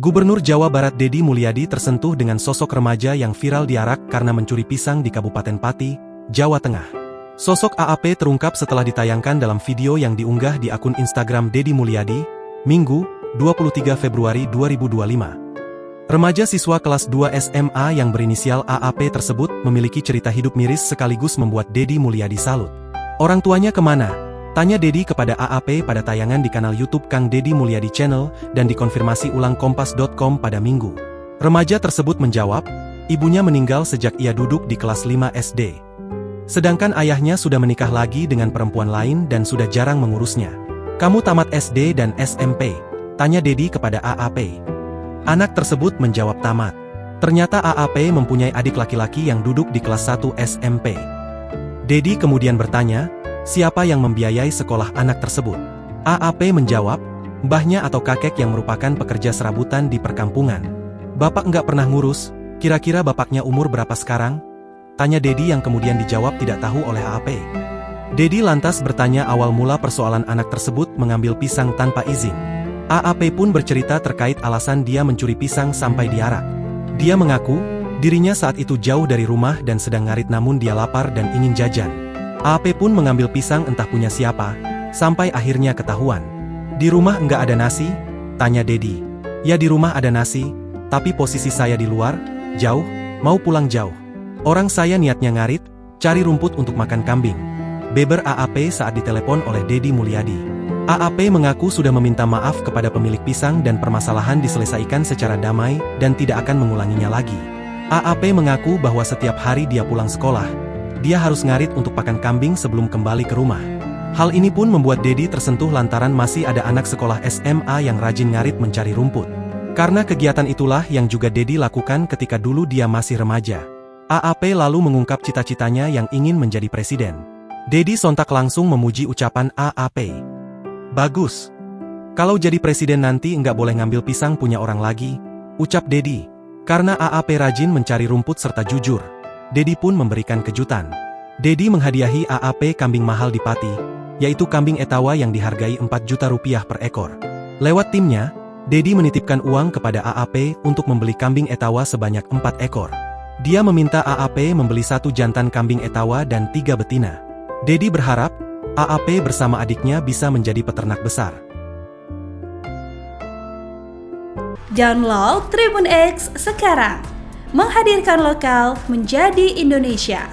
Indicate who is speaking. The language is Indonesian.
Speaker 1: Gubernur Jawa Barat Deddy Mulyadi tersentuh dengan sosok remaja yang viral diarak karena mencuri pisang di Kabupaten Pati, Jawa Tengah. Sosok AAP terungkap setelah ditayangkan dalam video yang diunggah di akun Instagram Deddy Mulyadi, Minggu, 23 Februari 2025. Remaja siswa kelas 2 SMA yang berinisial AAP tersebut memiliki cerita hidup miris sekaligus membuat Deddy Mulyadi salut. Orang tuanya kemana? Tanya Deddy kepada AAP pada tayangan di kanal YouTube Kang Deddy Mulyadi Channel dan dikonfirmasi ulang Kompas.com pada Minggu. Remaja tersebut menjawab, ibunya meninggal sejak ia duduk di kelas 5 SD. Sedangkan ayahnya sudah menikah lagi dengan perempuan lain dan sudah jarang mengurusnya. Kamu tamat SD dan SMP? Tanya Deddy kepada AAP. Anak tersebut menjawab tamat. Ternyata AAP mempunyai adik laki-laki yang duduk di kelas 1 SMP. Deddy kemudian bertanya, siapa yang membiayai sekolah anak tersebut? AAP menjawab, mbahnya atau kakek yang merupakan pekerja serabutan di perkampungan. Bapak nggak pernah ngurus, kira-kira bapaknya umur berapa sekarang? Tanya Deddy yang kemudian dijawab tidak tahu oleh AAP. Deddy lantas bertanya awal mula persoalan anak tersebut mengambil pisang tanpa izin. AAP pun bercerita terkait alasan dia mencuri pisang sampai diarak. Dia mengaku, dirinya saat itu jauh dari rumah dan sedang ngarit namun dia lapar dan ingin jajan. AAP pun mengambil pisang entah punya siapa, sampai akhirnya ketahuan. Di rumah nggak ada nasi? Tanya Deddy. Ya di rumah ada nasi, tapi posisi saya di luar, jauh, mau pulang jauh. Orang saya niatnya ngarit, cari rumput untuk makan kambing. Beber AAP saat ditelepon oleh Deddy Mulyadi. AAP mengaku sudah meminta maaf kepada pemilik pisang dan permasalahan diselesaikan secara damai dan tidak akan mengulanginya lagi. AAP mengaku bahwa setiap hari dia pulang sekolah, dia harus ngarit untuk pakan kambing sebelum kembali ke rumah. Hal ini pun membuat Deddy tersentuh lantaran masih ada anak sekolah SMA yang rajin ngarit mencari rumput. Karena kegiatan itulah yang juga Deddy lakukan ketika dulu dia masih remaja. AAP lalu mengungkap cita-citanya yang ingin menjadi presiden. Deddy sontak langsung memuji ucapan AAP. Bagus. Kalau jadi presiden nanti nggak boleh ngambil pisang punya orang lagi, ucap Deddy. Karena AAP rajin mencari rumput serta jujur, Deddy pun memberikan kejutan. Deddy menghadiahi AAP kambing mahal di Pati, yaitu kambing etawa yang dihargai 4 juta rupiah per ekor. Lewat timnya, Deddy menitipkan uang kepada AAP untuk membeli kambing etawa sebanyak 4 ekor. Dia meminta AAP membeli 1 jantan kambing etawa dan 3 betina. Deddy berharap, AAP bersama adiknya bisa menjadi peternak besar.
Speaker 2: Download Tribun X sekarang. Menghadirkan lokal menjadi Indonesia.